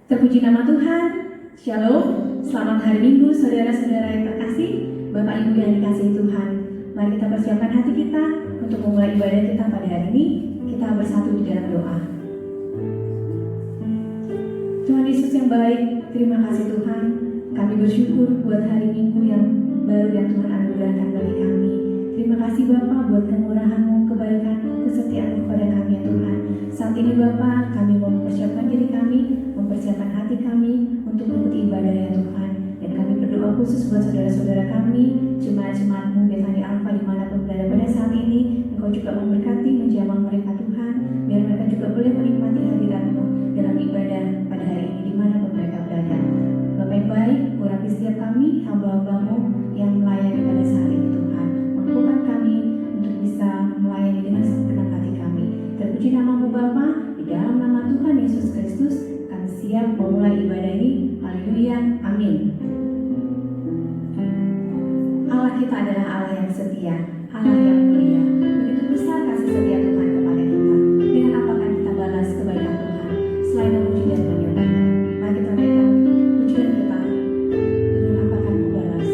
Terpuji nama Tuhan. Shalom. Selamat hari Minggu saudara-saudara yang terkasih, Bapak Ibu yang dikasihi Tuhan. Mari kita persiapkan hati kita untuk memulai ibadah kita pada hari ini. Kita bersatu di dalam doa. Tuhan Yesus yang baik, terima kasih Tuhan. Kami bersyukur buat hari Minggu yang baru yang Tuhan anugerahkan bagi kami. Terima kasih Bapa buat kemurahan-Mu, kebaikan-Mu, kesetiaan-Mu kepada kami ya Tuhan. Saat ini Bapa, kami mau mempersiapkan diri kami, mempersiapkan hati kami untuk mengikuti ibadah ya Tuhan. Dan kami berdoa khusus buat saudara-saudara kami, jemaat-jemaat-Mu, Bethany Alpha dimanapun berada pada saat ini. Engkau juga memberkati, menjamah mereka Tuhan, biar mereka juga boleh menikmati hadirat-Mu dalam ibadah pada hari ini dimanapun mereka berada. Bapa yang baik, urapi setiap kami, hamba-hamba-Mu yang melayani pada saat ini Tuhan. Mampukan kami untuk bisa melayani dengan segenap hati kami. Terpuji nama-Mu Bapa, di dalam nama Tuhan Yesus Kristus, kami siap memulai ibadah ini. Haleluya, amin. Allah kita adalah Allah yang setia, Allah yang mulia. Begitu besar kasih setia Tuhan kepada kita. Dengan apa akan kita balas kebaikan Tuhan selain memuji dan menyembahnya? Mari kita naikkan pujian kita. Dengan apa akan Ku balas?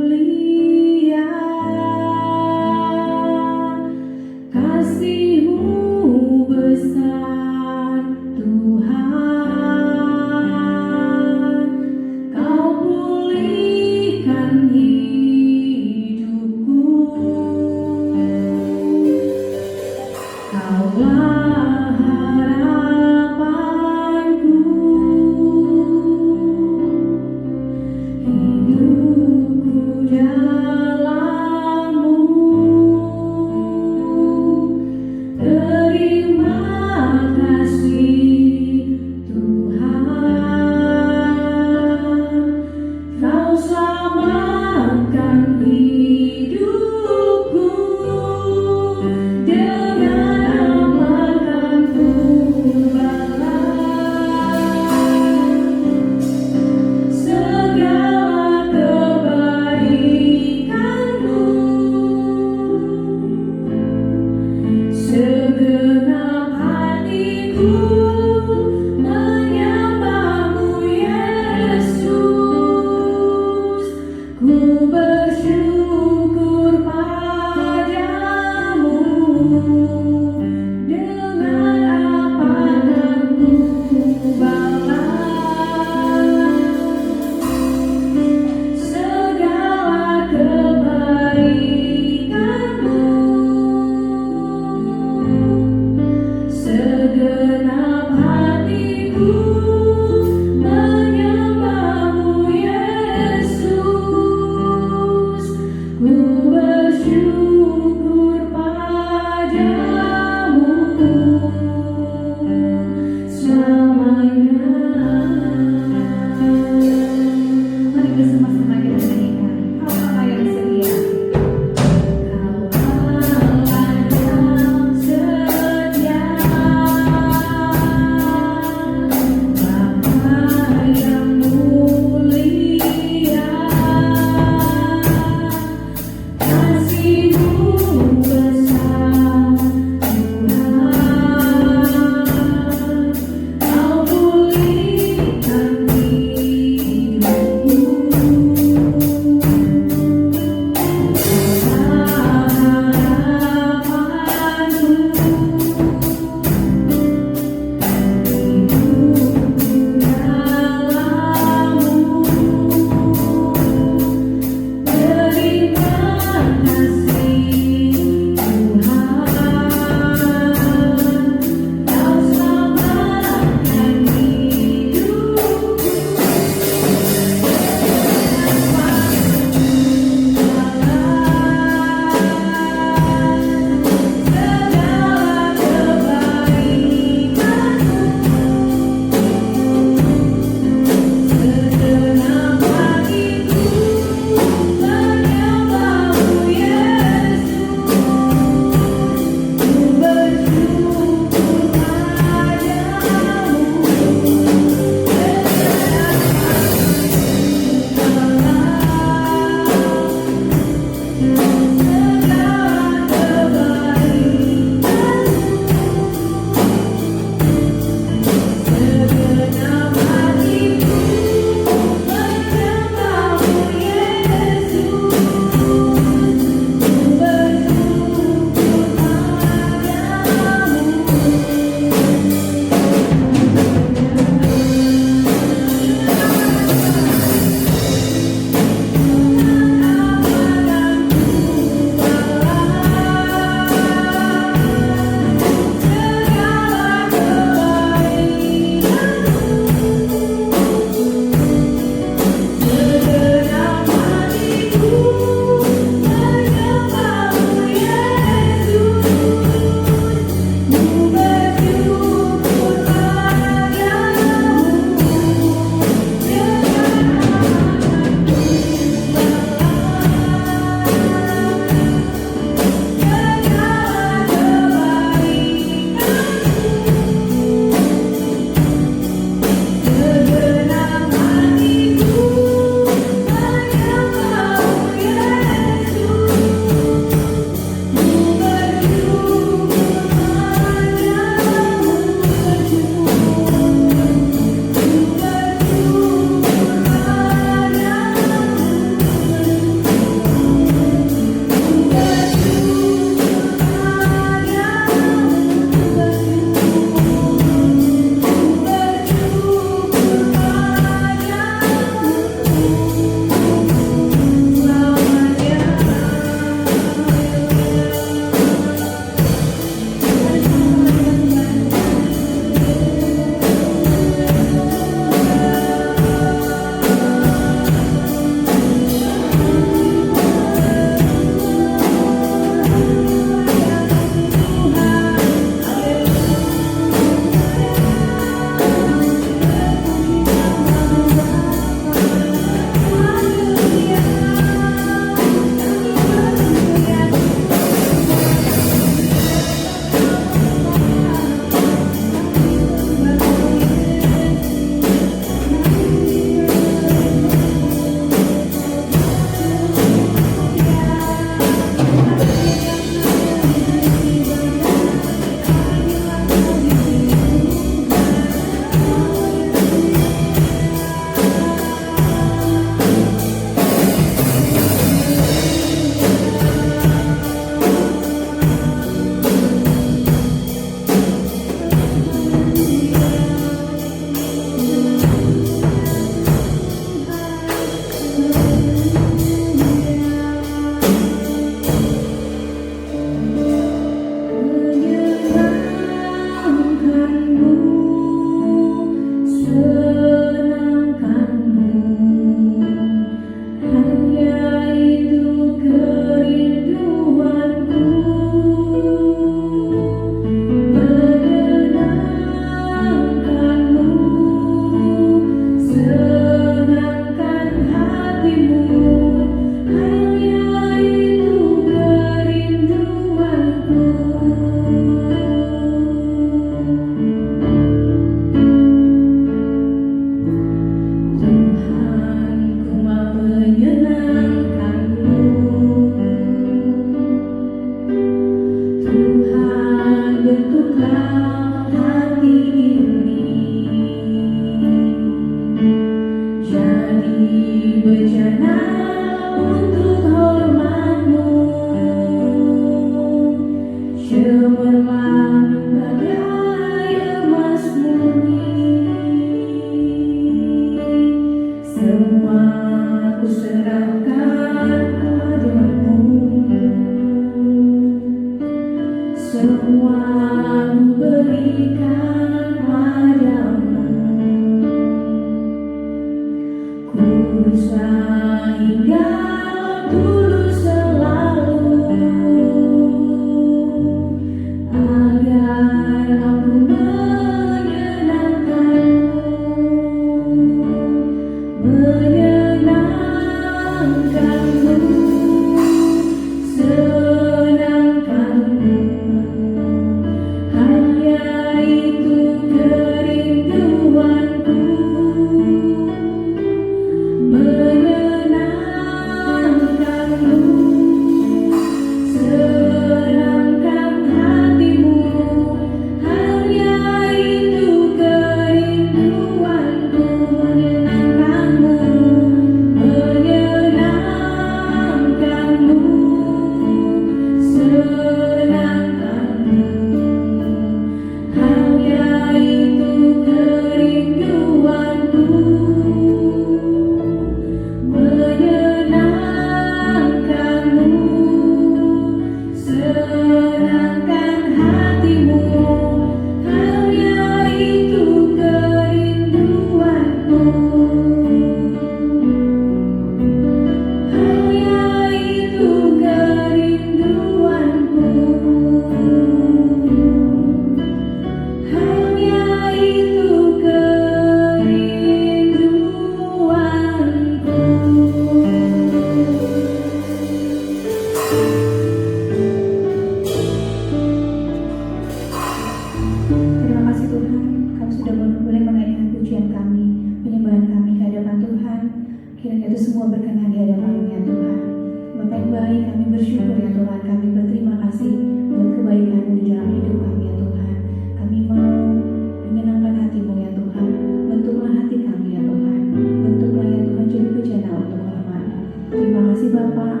Bapa,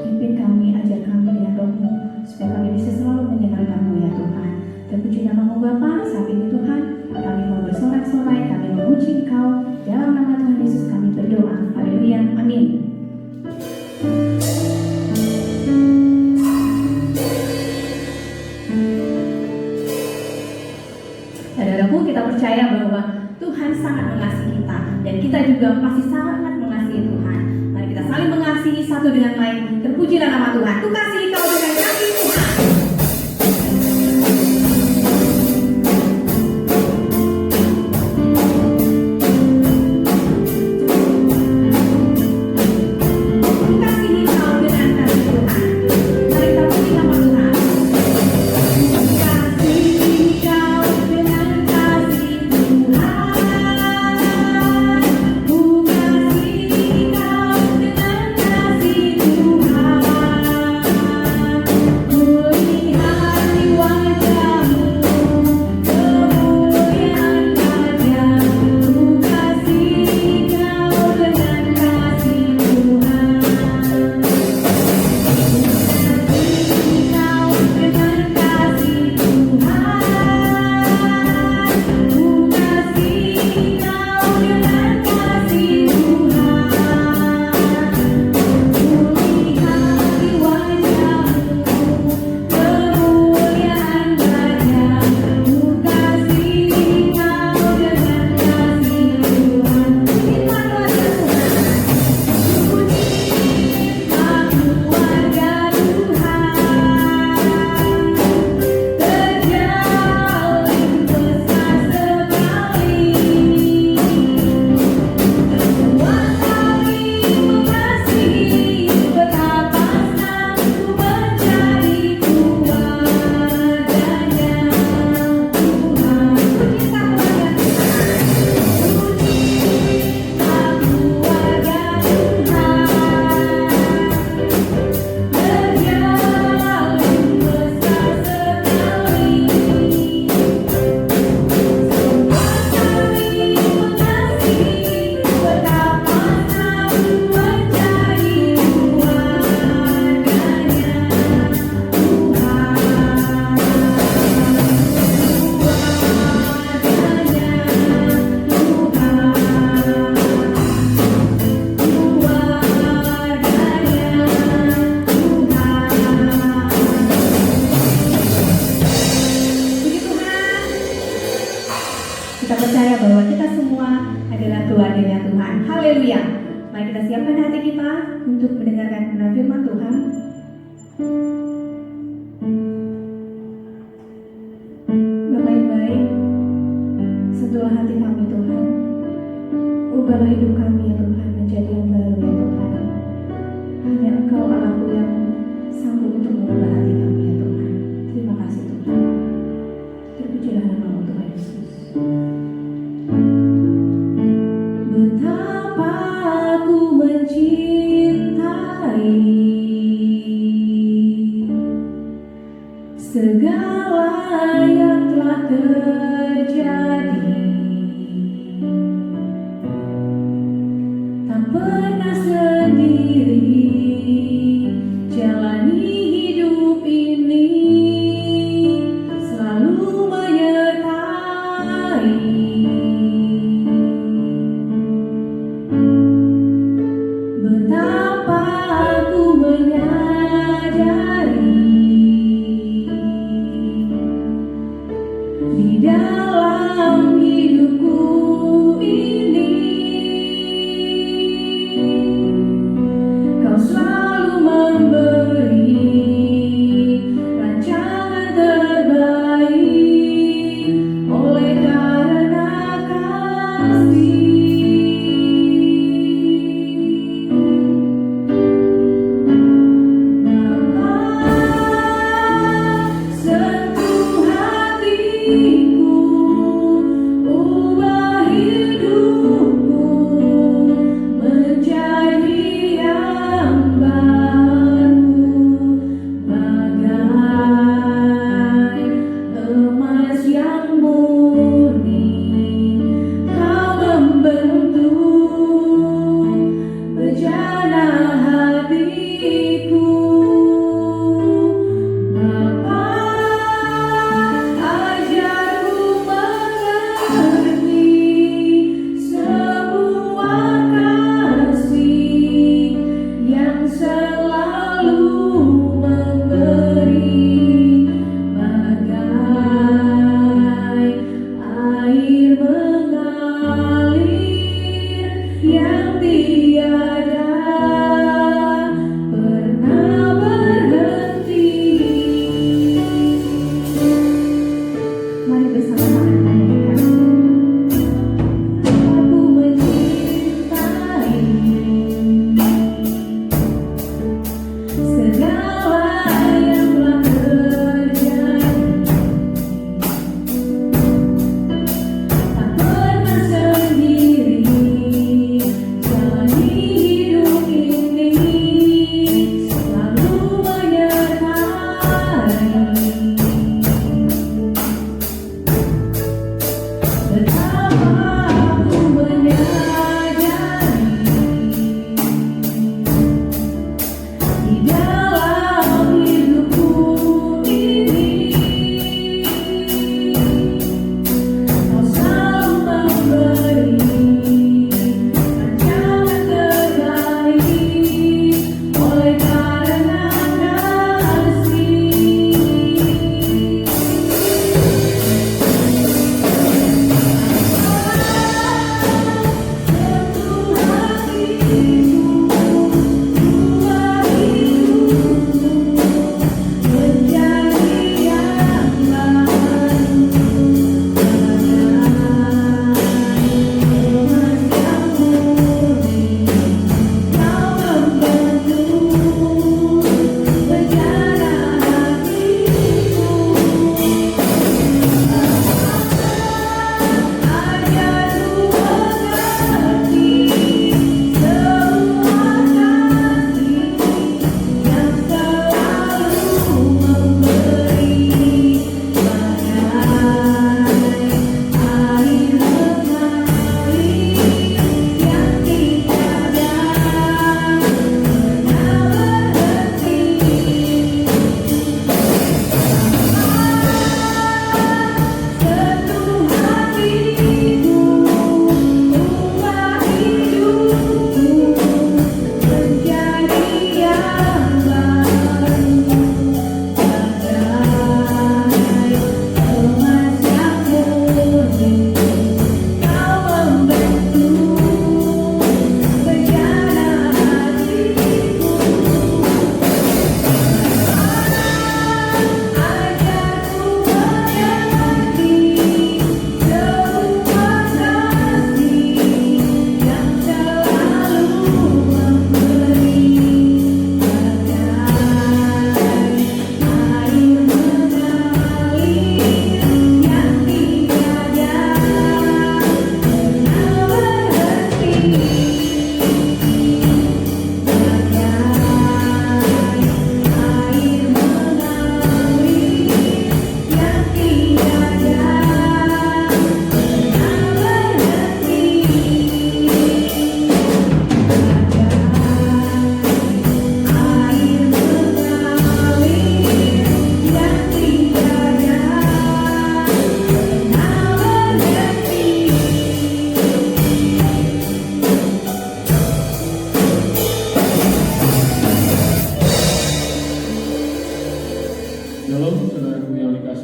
pimpin kami, ajar kami dengan Roh-Mu, supaya kami bisa selalu menyenangkan-Mu ya Tuhan. Terpuji nama-Mu Bapa, saat ini Tuhan, kami mau bersorak-sorai, kami memuji Engkau, dalam nama Tuhan Yesus kami berdoa. Haleluya, amin. Saudaraku, kita percaya bahwa Tuhan sangat mengasihi kita, dan kita juga pasti sangat mengasihi Tuhan. Mari kita saling mengasihi satu dengan lain. Terpujilah nama Tuhan. Ku kasihi kau dengan kasih Tuhan. Kita percaya bahwa kita semua adalah keluarganya Tuhan. Haleluya. Mari kita siapkan hati kita untuk mendengarkan firman Tuhan. Bapa yang baik, sentuhlah hati kami Tuhan. Ubahlah hidup kami ya Tuhan menjadi yang baru ya Tuhan. Hanya Engkau Allahku yang sanggup untuk mengubah hati kami ya Tuhan. Terima kasih Tuhan. Terpujilah nama-Mu Tuhan Yesus. Betapa aku mencintai segala yang telah terjadi, tak pernah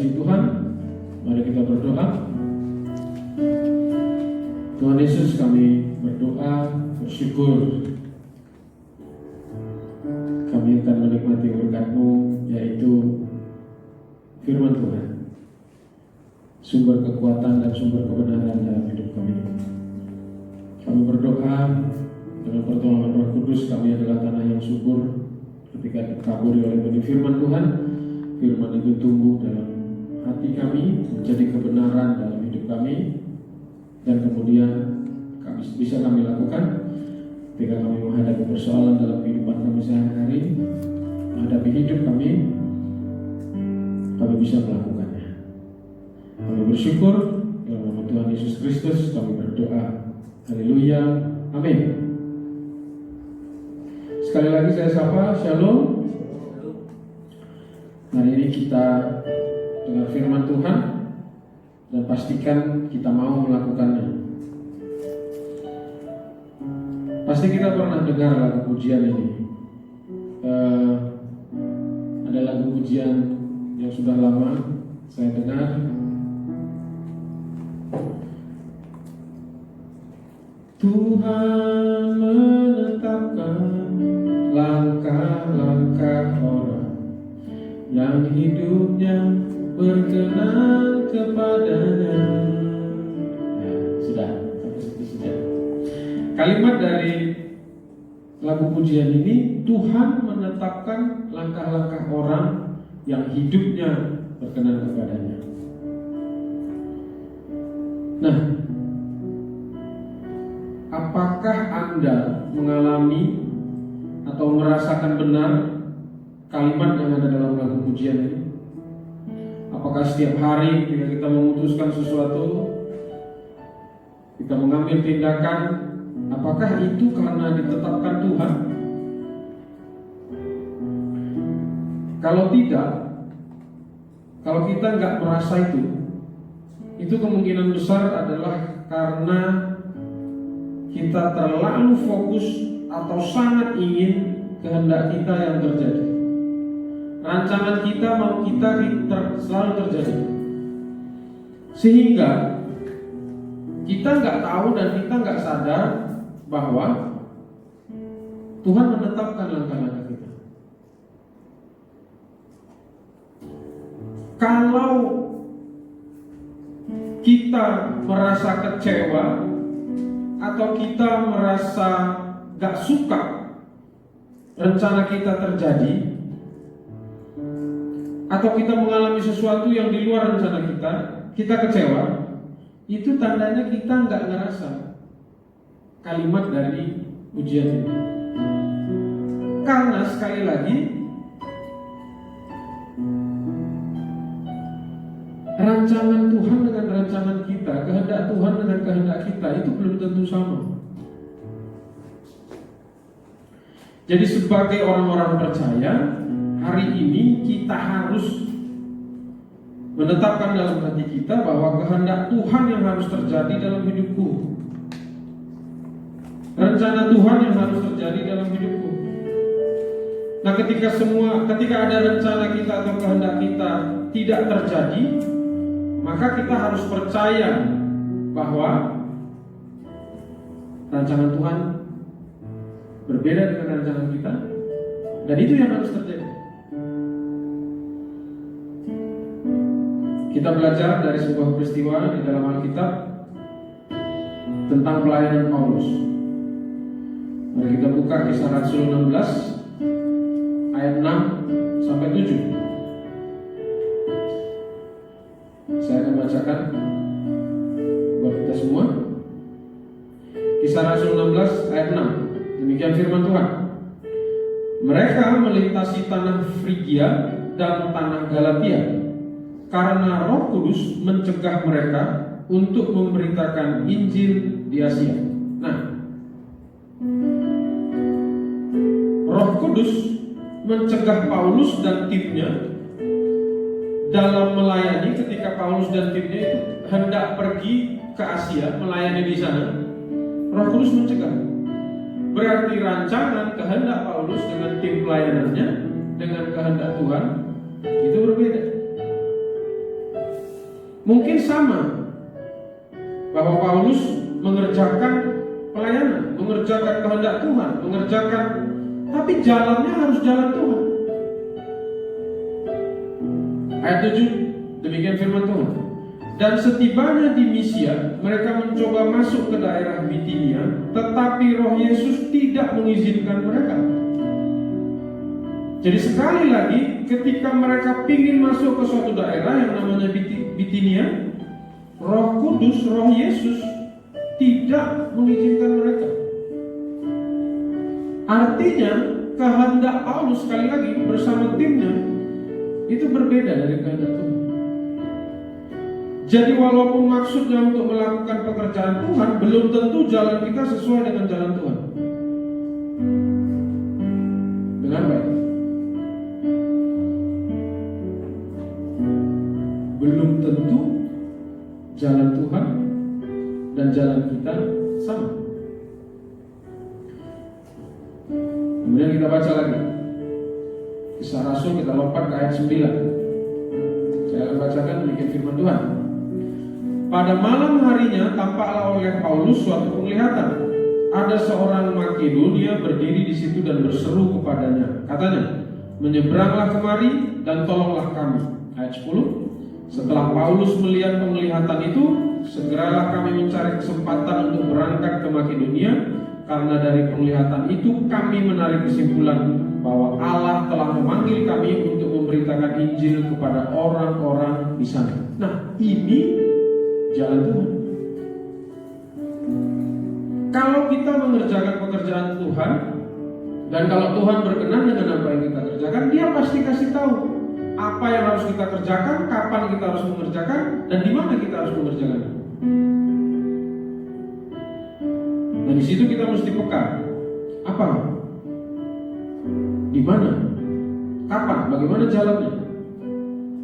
dikasihi Tuhan, mari kita berdoa. Tuhan Yesus, kami berdoa, bersyukur kami akan menikmati berkat-Mu, yaitu firman Tuhan, sumber kekuatan dan sumber kebenaran dalam hidup kami. Kami berdoa dengan pertolongan Roh Kudus, kami adalah tanah yang subur. Ketika dikaburi oleh benih firman Tuhan, firman itu tumbuh dalam hati kami, menjadi kebenaran dalam hidup kami, dan kemudian bisa kami lakukan ketika kami menghadapi persoalan dalam kehidupan kami sehari-hari, menghadapi hidup kami bisa melakukannya. Kami bersyukur dalam nama Tuhan Yesus Kristus kami berdoa. Haleluya, amin. Sekali lagi saya sapa, Shalom. Hari ini kita dengar firman Tuhan dan pastikan kita mau melakukannya. Pasti kita pernah dengar lagu pujian ini. Ada lagu pujian yang sudah lama saya dengar. Tuhan menetapkan langkah-langkah orang yang hidupnya berkenan kepadanya. Ya, sudah, sampai situ sudah. Kalimat dari lagu pujian ini, Tuhan menetapkan langkah-langkah orang yang hidupnya berkenan kepadanya. Nah, apakah Anda mengalami atau merasakan benar kalimat yang ada dalam lagu pujian ini? Apakah setiap hari ketika kita memutuskan sesuatu, kita mengambil tindakan, apakah itu karena ditetapkan Tuhan? Kalau tidak, kalau kita nggak merasa itu kemungkinan besar adalah karena kita terlalu fokus atau sangat ingin kehendak kita yang terjadi. Rancangan kita mau kita selalu terjadi, sehingga kita nggak tahu dan kita nggak sadar bahwa Tuhan menetapkan langkah-langkah kita. Kalau kita merasa kecewa atau kita merasa gak suka rencana kita terjadi, atau kita mengalami sesuatu yang di luar rencana kita kecewa, itu tandanya kita gak ngerasa kalimat dari ujian ini. Karena sekali lagi, rancangan Tuhan dengan rancangan kita, kehendak Tuhan dengan kehendak kita itu belum tentu sama. Jadi sebagai orang-orang percaya, hari ini kita harus menetapkan dalam hati kita bahwa kehendak Tuhan yang harus terjadi dalam hidupku, rencana Tuhan yang harus terjadi dalam hidupku. Nah, ketika ada rencana kita atau kehendak kita tidak terjadi, maka kita harus percaya bahwa rancangan Tuhan berbeda dengan rancangan kita, dan itu yang harus terjadi. Kita belajar dari sebuah peristiwa di dalam Alkitab tentang pelayanan Paulus. Mari kita buka Kisah Rasul 16 ayat 6 sampai 7. Saya akan bacakan buat kita semua. Kisah Rasul 16 ayat 6. Demikian firman Tuhan. Mereka melintasi tanah Frigia dan tanah Galatia karena Roh Kudus mencegah mereka untuk memberitakan Injil di Asia. Nah, Roh Kudus mencegah Paulus dan timnya dalam melayani. Ketika Paulus dan timnya itu hendak pergi ke Asia melayani di sana, Roh Kudus mencegah. Berarti rancangan kehendak Paulus dengan tim pelayanannya dengan kehendak Tuhan itu berbeda. Mungkin sama bahwa Paulus mengerjakan pelayanan, mengerjakan kehendak Tuhan, tapi jalannya harus jalan Tuhan. Ayat 7, demikian firman Tuhan. Dan setibanya di Misia, mereka mencoba masuk ke daerah Bitinia, tetapi Roh Yesus tidak mengizinkan mereka. Jadi sekali lagi, ketika mereka ingin masuk ke suatu daerah yang namanya Bitinia, Roh Kudus, Roh Yesus tidak mengizinkan mereka. Artinya, kehendak Paulus sekali lagi bersama timnya itu berbeda dari kehendak Tuhan. Jadi walaupun maksudnya untuk melakukan pekerjaan Tuhan, belum tentu jalan kita sesuai dengan jalan Tuhan. Dengan baik. Belum tentu jalan Tuhan dan jalan kita sama. Kemudian kita baca lagi Kisah Rasul, kita lompat ke ayat 9. Saya akan bacakan demikian firman Tuhan. Pada malam harinya tampaklah oleh Paulus suatu penglihatan. Ada seorang Makedonia berdiri di situ dan berseru kepadanya. Katanya, menyeberanglah kemari dan tolonglah kami. Ayat 10. Setelah Paulus melihat penglihatan itu, segeralah kami mencari kesempatan untuk berangkat ke Makedonia, karena dari penglihatan itu kami menarik kesimpulan bahwa Allah telah memanggil kami untuk memberitakan Injil kepada orang-orang di sana. Nah, ini jalan Tuhan. Kalau kita mengerjakan pekerjaan Tuhan, dan kalau Tuhan berkenan dengan apa yang kita kerjakan, Dia pasti kasih tahu apa yang harus kita kerjakan, kapan kita harus mengerjakan, dan di mana kita harus mengerjakan. Dan di situ kita mesti peka. Apa? Di mana? Kapan? Bagaimana jalannya?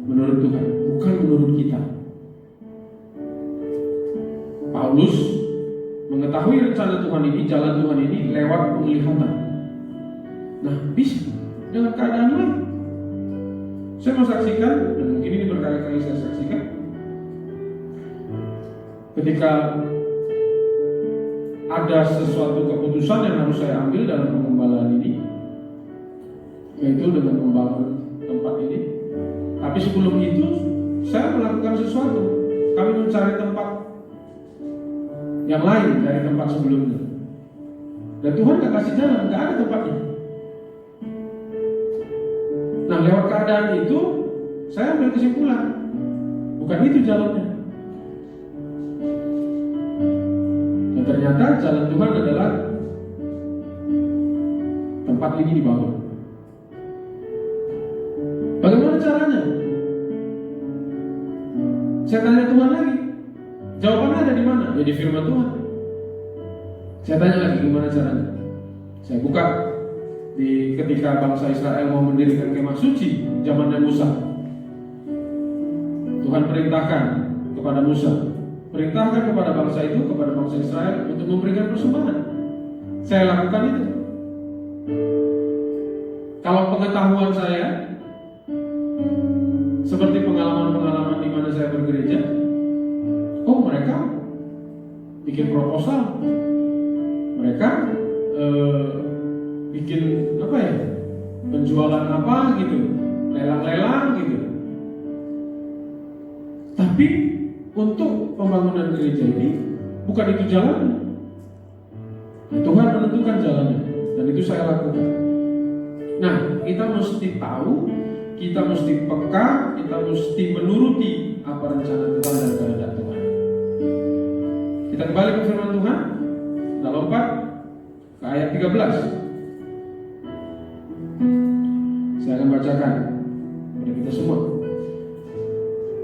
Menurut Tuhan, bukan menurut kita. Paulus mengetahui rencana Tuhan ini, jalan Tuhan ini lewat penglihatan. Nah, bisa dengan keadaan lain. Saya mau saksikan, dan mungkin ini berkali-kali saya saksikan, ketika ada sesuatu keputusan yang harus saya ambil dalam pengembalaan ini, yaitu dengan membangun tempat ini. Tapi sebelum itu, saya melakukan sesuatu. Kami mencari tempat yang lain dari tempat sebelumnya, dan Tuhan gak kasih jalan, gak ada tempatnya. Nah, lewat keadaan itu saya ambil kesimpulan, bukan itu jalannya. Dan ternyata jalan Tuhan adalah tempat ini dibangun. Bagaimana caranya? Saya tanya Tuhan lagi. Jawabannya ada di mana? Ya di firman Tuhan. Saya tanya lagi, gimana caranya? Saya buka di ketika bangsa Israel mau mendirikan kemah suci zamannya Musa. Tuhan perintahkan kepada Musa, perintahkan kepada bangsa itu, kepada bangsa Israel untuk memberikan persembahan. Saya lakukan itu. Kalau pengetahuan saya, seperti pengalaman-pengalaman di mana saya bergereja, oh mereka bikin proposal, mereka bikin apa ya, penjualan apa gitu, lelang-lelang gitu. Tapi untuk pembangunan gereja ini bukan itu jalannya. Nah, Tuhan menentukan jalannya, dan itu saya lakukan. Nah, kita mesti tahu, kita mesti peka, kita mesti menuruti apa rencana Tuhan dan kehendak Tuhan. Kita kembali ke firman Tuhan. Kita lompat ke ayat 13. Saya akan bacakan kepada kita semua.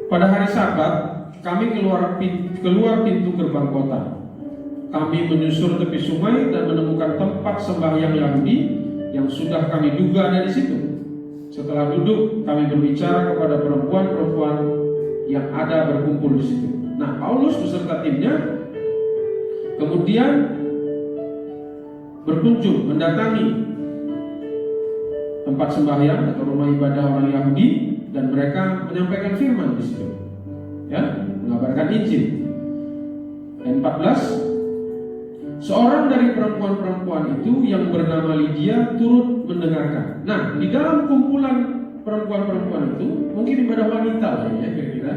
Pada hari Sabat, kami keluar pintu gerbang kota. Kami menyusur tepi sungai dan menemukan tempat sembahyang Yahudi yang sudah kami duga ada di situ. Setelah duduk, kami berbicara kepada perempuan-perempuan yang ada berkumpul di situ. Nah, Paulus beserta timnya kemudian berkunjung mendatangi tempat sembahyang atau rumah ibadah orang Yahudi, dan mereka menyampaikan firman di situ. Ya, mengabarkan Injil. Ayat 14, seorang dari perempuan-perempuan itu yang bernama Lydia turut mendengarkan. Nah, di dalam kumpulan perempuan-perempuan itu, mungkin ibadah wanita lah ya kira-kira,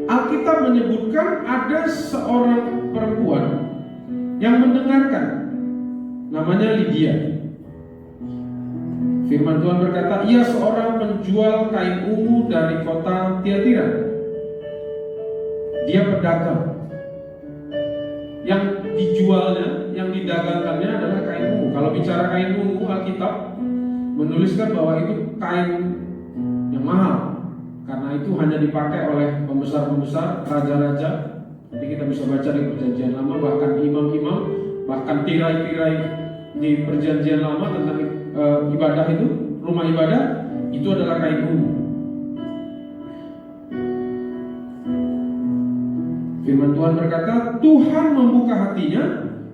Alkitab menyebutkan ada seorang perempuan yang mendengarkan, namanya Lydia. Firman Tuhan berkata, ia seorang penjual kain ungu dari kota Tiatira. Dia pedagang. Yang dijualnya, yang didagangkannya adalah kain ungu. Kalau bicara kain ungu, Alkitab menuliskan bahwa itu kain yang mahal, karena itu hanya dipakai oleh pembesar-pembesar, raja-raja. Nanti kita bisa baca di Perjanjian Lama, bahkan imam-imam, bahkan tirai-tirai di Perjanjian Lama tentang ibadah itu, rumah ibadah itu adalah kain ungu. Firman Tuhan berkata, Tuhan membuka hatinya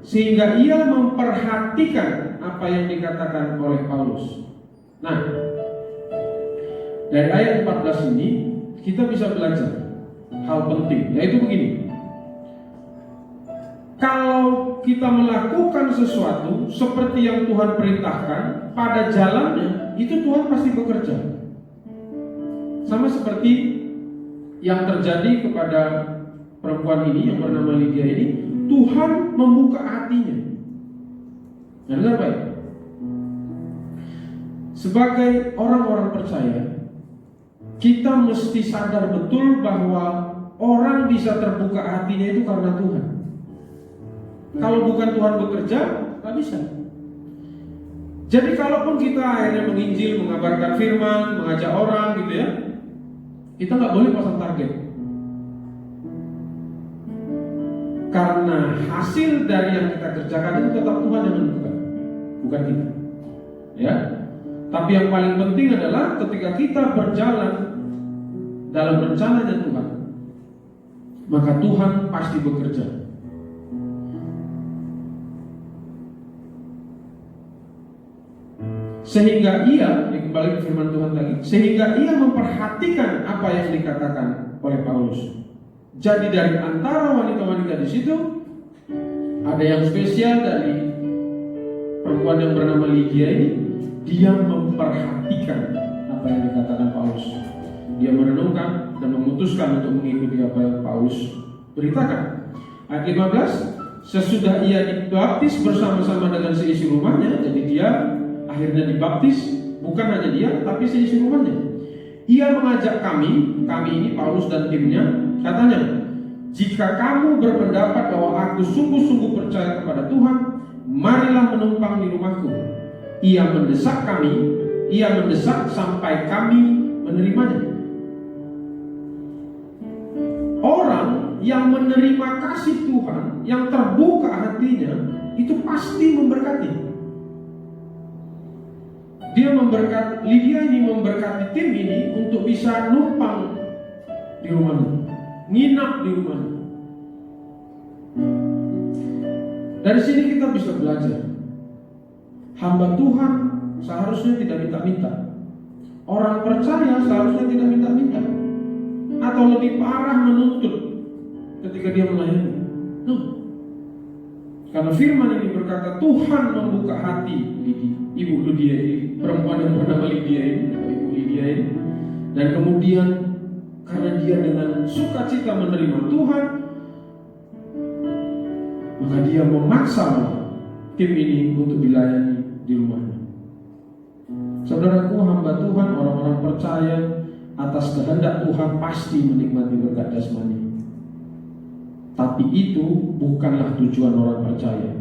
sehingga ia memperhatikan apa yang dikatakan oleh Paulus. Nah, dari ayat 14 ini kita bisa belajar hal penting, yaitu begini. Kalau kita melakukan sesuatu seperti yang Tuhan perintahkan, pada jalannya itu Tuhan pasti bekerja. Sama seperti yang terjadi kepada perempuan ini yang bernama Lydia ini, Tuhan membuka hatinya. Nah, dengar baik. Sebagai orang-orang percaya, kita mesti sadar betul bahwa orang bisa terbuka hatinya itu karena Tuhan. Kalau bukan Tuhan bekerja, nggak bisa. Jadi kalaupun kita akhirnya menginjil, mengabarkan firman, mengajak orang gitu ya, kita nggak boleh pasang target. Karena hasil dari yang kita kerjakan itu tetap Tuhan yang menentukan, bukan kita. Ya. Tapi yang paling penting adalah ketika kita berjalan dalam rencananya Tuhan, maka Tuhan pasti bekerja. Sehingga ia, kembali ke firman Tuhan lagi, sehingga ia memperhatikan apa yang dikatakan oleh Paulus. Jadi dari antara wanita-wanita di situ ada yang spesial dari perempuan yang bernama Lydia ini. Dia memperhatikan apa yang dikatakan Paulus. Dia merenungkan dan memutuskan untuk mengikuti apa yang Paulus beritakan. Ayat 15, sesudah ia dibaptis bersama-sama dengan seisi rumahnya, jadi dia akhirnya dibaptis, bukan hanya dia, tapi seisi rumahnya. Ia mengajak kami ini Paulus dan timnya, katanya, jika kamu berpendapat bahwa aku sungguh-sungguh percaya kepada Tuhan, marilah menumpang di rumahku. Ia mendesak sampai kami menerimanya. Orang yang menerima kasih Tuhan, yang terbuka hatinya, itu pasti memberkati. Lydia ini memberkati tim ini untuk bisa numpang di rumahnya, nginap di rumahnya. Dari sini kita bisa belajar, hamba Tuhan seharusnya tidak minta-minta. Orang percaya seharusnya tidak minta-minta, atau lebih parah menuntut ketika dia melayani. Karena firman ini berkata Tuhan membuka hati ibu Lydia ini, perempuan yang bernama Lydia ini, atau ibu Lydia ini, dan kemudian karena dia dengan sukacita menerima Tuhan, maka dia memaksa tim ini untuk dilayani di rumahnya. Saudaraku, hamba Tuhan, orang-orang percaya atas kehendak Tuhan pasti menikmati berkat jasmani. Tapi itu bukanlah tujuan orang percaya.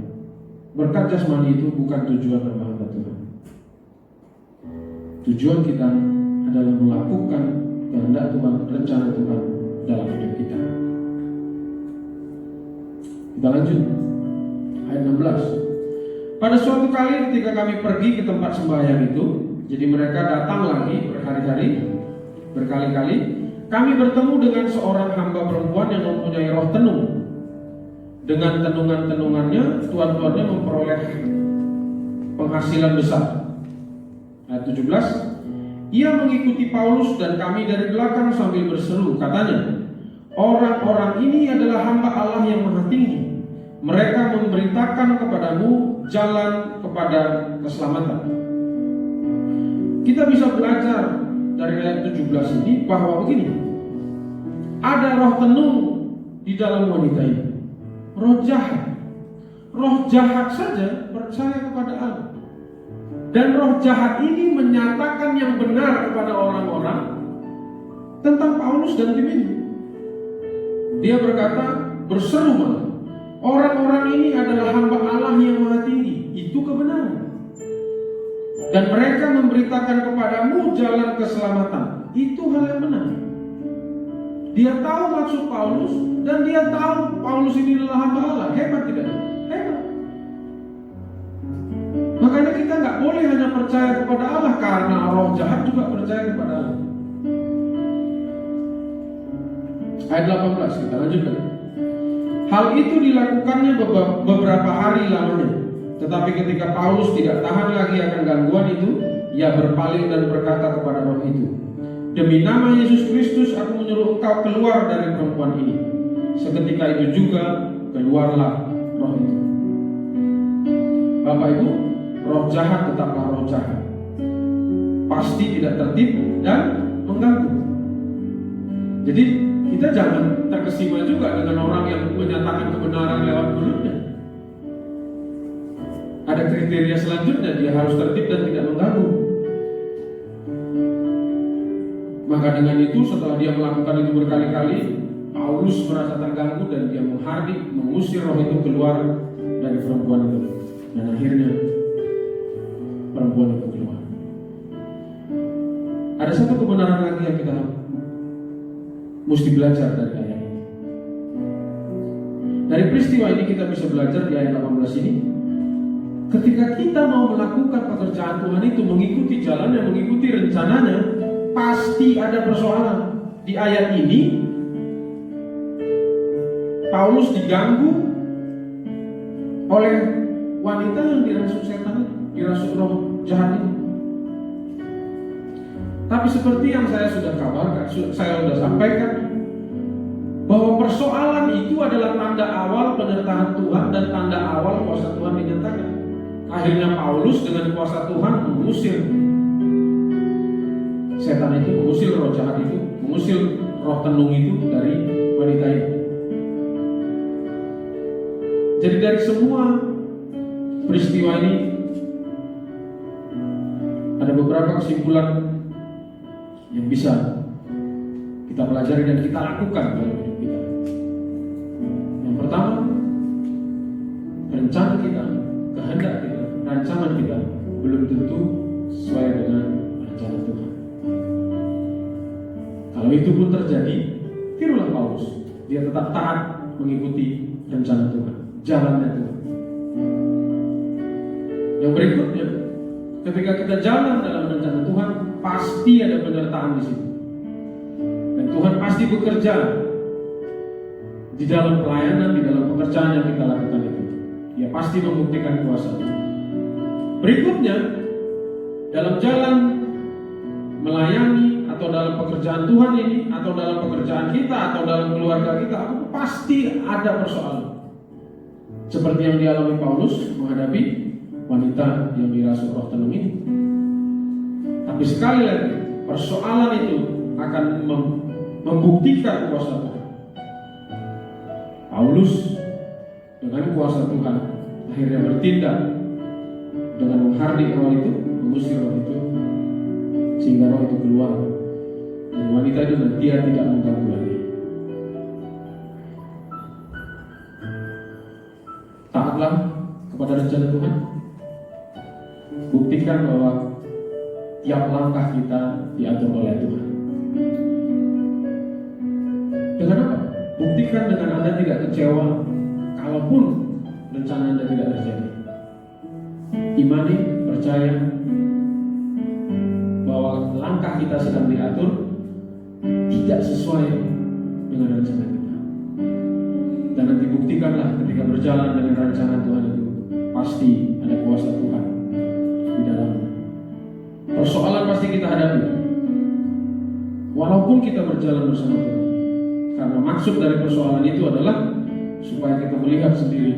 Berkat jasmani itu bukan tujuan hamba Tuhan. Tujuan kita adalah melakukan kehendak Tuhan, rencana Tuhan dalam hidup kita. Kita lanjut ayat 16. Pada suatu kali ketika kami pergi ke tempat sembahyang itu, jadi mereka datang lagi berkali-kali, kami bertemu dengan seorang hamba perempuan yang mempunyai roh tenung. Dengan tenungan-tenungannya, tuan-tuannya memperoleh penghasilan besar. Ayat 17, ia mengikuti Paulus dan kami dari belakang sambil berseru, katanya, Orang-orang ini adalah hamba Allah yang maha tinggi. Mereka memberitakan kepadamu jalan kepada keselamatan. Kita bisa belajar dari ayat 17 ini bahwa begini, ada roh tenung di dalam wanita ini, roh jahat. Roh jahat saja percaya kepada Allah. Dan roh jahat ini menyatakan yang benar kepada orang-orang tentang Paulus dan tim ini. Dia berkata, berseru malah, orang-orang ini adalah hamba Allah yang maha tinggi. Itu kebenaran. Dan mereka memberitakan kepadamu jalan keselamatan. Itu hal yang benar. Dia tahu maksud Paulus, dan dia tahu Paulus ini adalah hamba Allah. Hebat tidak? Hebat. Makanya kita nggak boleh hanya percaya kepada Allah, karena roh jahat juga percaya kepada Allah. Ayat 18 kita lanjutkan. Hal itu dilakukannya beberapa hari lamanya. Tetapi ketika Paulus tidak tahan lagi akan gangguan itu, ia berpaling dan berkata kepada roh itu, demi nama Yesus Kristus aku menyuruh engkau keluar dari perempuan ini. Seketika itu juga keluarlah roh itu. Bapak Ibu, roh jahat tetaplah roh jahat. Pasti tidak tertib dan mengganggu. Jadi kita jangan terkesima juga dengan orang yang menyatakan kebenaran lewat mulutnya. Ada kriteria selanjutnya, dia harus tertib dan tidak mengganggu. Maka dengan itu setelah dia melakukan itu berkali-kali, Paulus merasa terganggu dan dia menghardik, mengusir roh itu keluar dari perempuan itu. Dan akhirnya perempuan itu keluar. Ada satu kebenaran lagi yang kita mesti belajar dari ayat ini. Dari peristiwa ini kita bisa belajar di ayat 18 ini, ketika kita mau melakukan pekerjaan Tuhan itu, mengikuti jalannya, mengikuti rencananya, pasti ada persoalan. Di ayat ini Paulus diganggu oleh wanita yang dirasuk setan, dirasuk roh jahat ini. Tapi seperti yang saya sudah kabarkan, saya sudah sampaikan, bahwa persoalan itu adalah tanda awal penyertaan Tuhan dan tanda awal kuasa Tuhan dinyatakan. Akhirnya Paulus dengan kuasa Tuhan mengusir setan itu, mengusir roh jahat itu, mengusir roh tenung itu dari wanita itu. Jadi dari semua peristiwa ini ada beberapa kesimpulan yang bisa kita pelajari dan kita lakukan dalam hidup kita. Yang pertama, rencana kita, kehendak kita, rancangan kita belum tentu sesuai dengan rencana Tuhan. Kalau itu pun terjadi, tirulah Paulus. Dia tetap taat mengikuti rencana Tuhan, jalannya Tuhan. Yang berikutnya, ketika kita jalan dalam rencana Tuhan, pasti ada penyertaan di situ. Dan Tuhan pasti bekerja di dalam pelayanan, di dalam pekerjaan yang kita lakukan itu. Dia pasti membuktikan kuasa-Nya. Berikutnya, dalam jalan melayani atau dalam pekerjaan Tuhan ini, atau dalam pekerjaan kita, atau dalam keluarga kita, pasti ada persoalan. Seperti yang dialami Paulus menghadapi wanita yang dirasuk roh tenung ini. Tapi sekali lagi, persoalan itu akan membuktikan kuasa Tuhan. Paulus dengan kuasa Tuhan akhirnya bertindak dengan menghardik roh itu, mengusir roh itu, sehingga roh itu keluar dari wanita itu dan dia tidak mengganggu lagi. Taatlah kepada rencana Tuhan. Buktikan bahwa tiap langkah kita diatur oleh Tuhan. Dengan apa? Buktikan dengan Anda tidak kecewa kalaupun rencana Anda tidak terjadi. Imani, percaya bahwa langkah kita sedang diatur tidak sesuai dengan rencana kita. Dan nanti buktikanlah ketika berjalan dengan rencana Tuhan itu, pasti ada kuasa Tuhan di dalamnya. Persoalan pasti kita hadapi, walaupun kita berjalan bersama Tuhan. Karena maksud dari persoalan itu adalah supaya kita melihat sendiri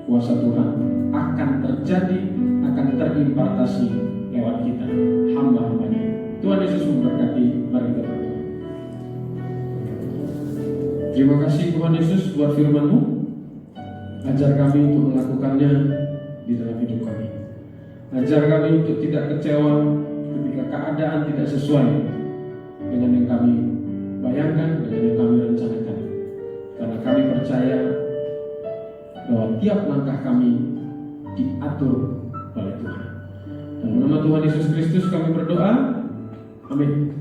kuasa Tuhan akan terjadi, akan terimpartasi lewat kita, hamba-hambanya. Tuhan Yesus memberkati. Mari kita berdoa. Terima kasih Tuhan Yesus buat firman-Mu. Ajar kami untuk melakukannya di dalam hidup kami. Ajar kami untuk tidak kecewa ketika keadaan tidak sesuai dengan yang kami bayangkan, dengan yang kami rencanakan. Karena kami percaya bahwa tiap langkah kami diatur oleh Tuhan. Dalam nama Tuhan Yesus Kristus kami berdoa. Amin.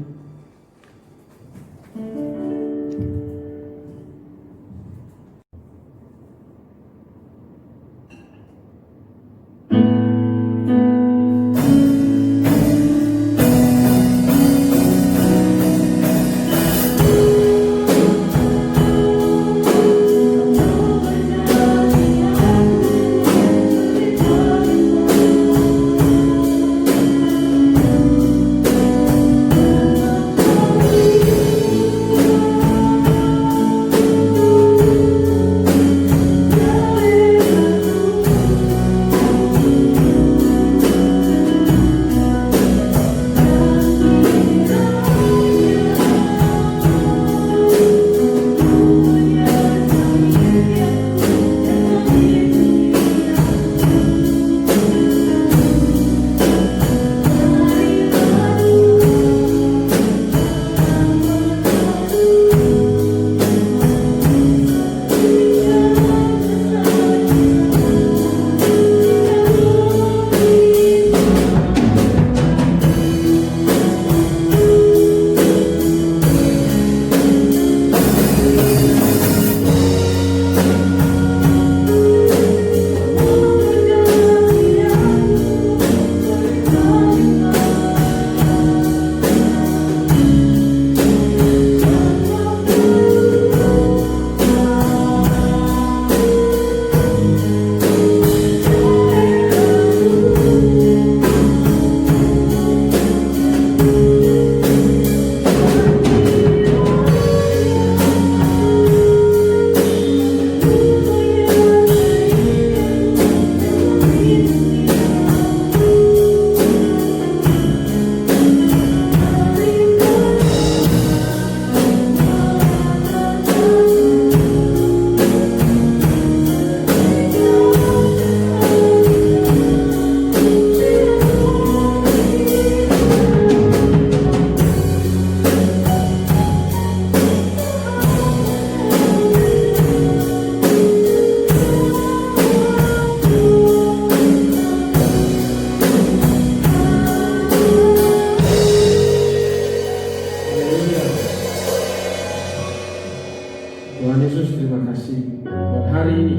Tuhan Yesus, terima kasih buat hari ini.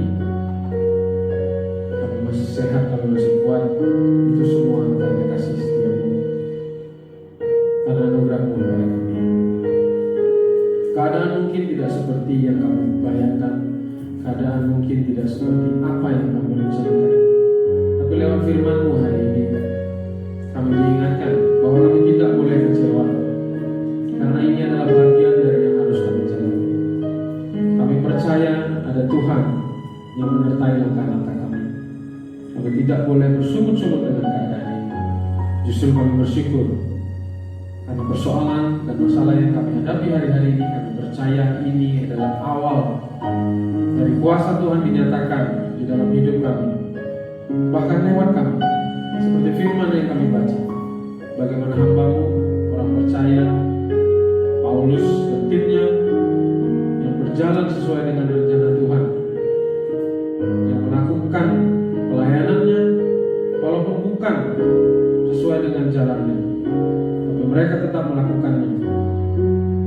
Kami masih sehat, kami masih kuat. Itu semua karena kasih setiamu, karena anugerah-Mu kepada kami. Keadaan mungkin tidak seperti yang kami bayangkan, keadaan mungkin tidak seperti apa yang kami rencanakan. Tapi lewat firman-Mu hari ini, kami diingatkan bahwa kami tidak boleh kecewa, karena ini adalah bagian dari yang harus kami jalani. Kami percaya ada Tuhan yang menyertai langkah-langkah kami. Kami tidak boleh bersungut-sungut dengan keadaan ini. Justru kami bersyukur karena persoalan dan masalah yang kami hadapi hari-hari ini, kami percaya ini adalah awal dari kuasa Tuhan dinyatakan di dalam hidup kami, bahkan lewat kami. Seperti firman yang kami baca, bagaimana hamba-Mu, orang percaya, Paulus dan timnya yang berjalan sesuai dengan rencana Tuhan, yang melakukan pelayanannya walaupun bukan sesuai dengan jalannya, tapi mereka tetap melakukannya,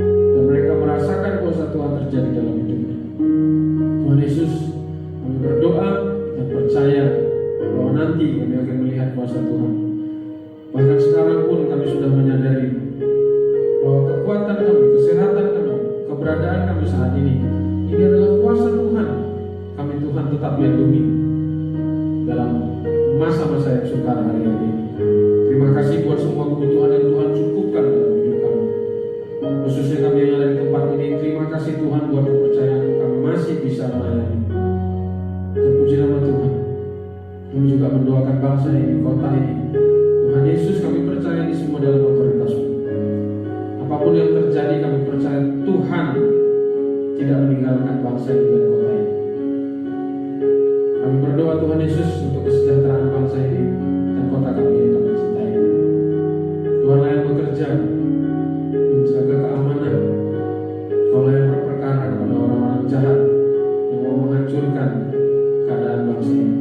dan mereka merasakan kuasa Tuhan terjadi dalam hidupnya. Tuhan Yesus, kami berdoa dan percaya bahwa nanti kami akan melihat kuasa Tuhan. Bahkan sekarang pun kami sudah menyadari bahwa kekuatan kami, kesehatan kami, keberadaan kami saat ini adalah kuasa Tuhan. Kami Tuhan tetap lindungi dalam masa-masa yang sukar hari-hari ini. Terima kasih buat semua kebutuhan yang Tuhan cukupkan dalam hidup kami, khususnya kami yang ada di tempat ini. Terima kasih Tuhan Tuhan tidak meninggalkan bangsa ini dan kota ini. Kami berdoa Tuhan Yesus untuk kesejahteraan bangsa ini dan kota kami yang kami cintai. Tuhanlah yang bekerja menjaga keamanan. Tuhanlah yang berperkara kepada orang-orang jahat yang mau menghancurkan keadaan bangsa ini.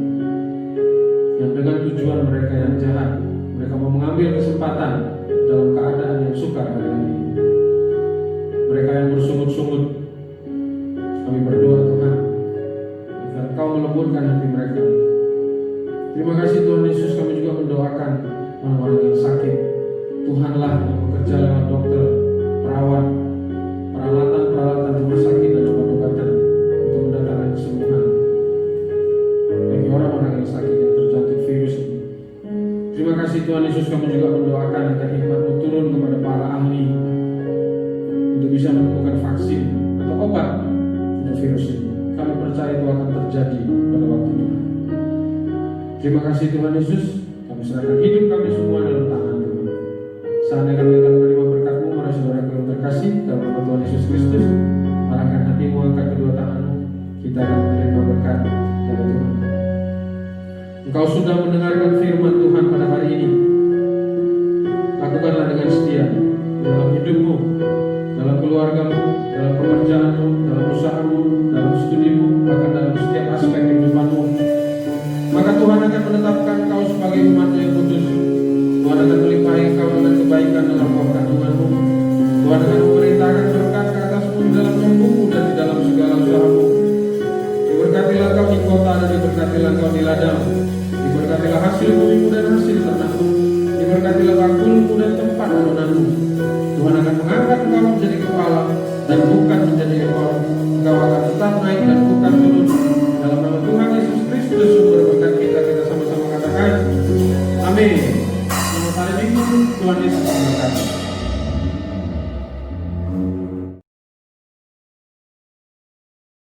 Yang dengan tujuan mereka yang jahat, mereka mau mengambil kesempatan dalam keadaan yang sukar hari ini. Mereka yang bersungut-sungut, kami berdoa Tuhan agar Kau melembutkan hati mereka. Terima kasih Tuhan Yesus, kami juga mendoakan orang-orang yang sakit. Tuhanlah yang bekerja lewat dokter, perawat, peralatan-peralatan rumah sakit dan obat-obatan untuk mendatangkan kesembuhan bagi orang-orang yang sakit yang terjangkit virus ini. Terima kasih Tuhan Yesus, kami juga mendoakan agar hikmat-Mu turun kepada para ahli untuk bisa menemukan vaksin atau obat untuk virus ini. Kami percaya itu akan terjadi pada waktu Tuhan. Terima kasih Tuhan Yesus, kami serahkan hidup kami semua dalam tangan Tuhan. Saatnya kami akan menerima berkat-Mu, mari saudaraku yang terkasih, dalam nama Tuhan Yesus Kristus, arahkan hatimu, angkat kedua tanganmu, kita akan menerima berkat dari Tuhan. Engkau sudah mendengarkan firman Tuhan pada hari ini. Lakukanlah dengan setia dalam hidupmu, dalam keluargamu, dalam pekerjaanmu, dalam usahamu, dalam studimu, bahkan dalam setiap aspek kehidupanmu. Maka Tuhan akan menetapkan kau sebagai umat-Nya yang kudus. Tuhan akan melimpahi kau dengan kebaikan dalam buah kandunganmu. Tuhan akan memerintahkan berkat ke atasmu di dalam tubuhmu dan di dalam segala usahamu. Diberkatilah kau di kota dan diberkatilah kau di ladang. Diberkatilah hasil bumimu dan hasil ternakmu. Diberkatilah bangkulmu dan tempat adonanmu. Tuhan akan mengangkat engkau menjadi kepala dan bukan menjadi ekor. Engkau akan tetap naik dan bukan turun. Dalam nama Tuhan Yesus Kristus sumber berkat kita sama-sama katakan amin. Selamat hari Minggu, Tuhan Yesus memberkati.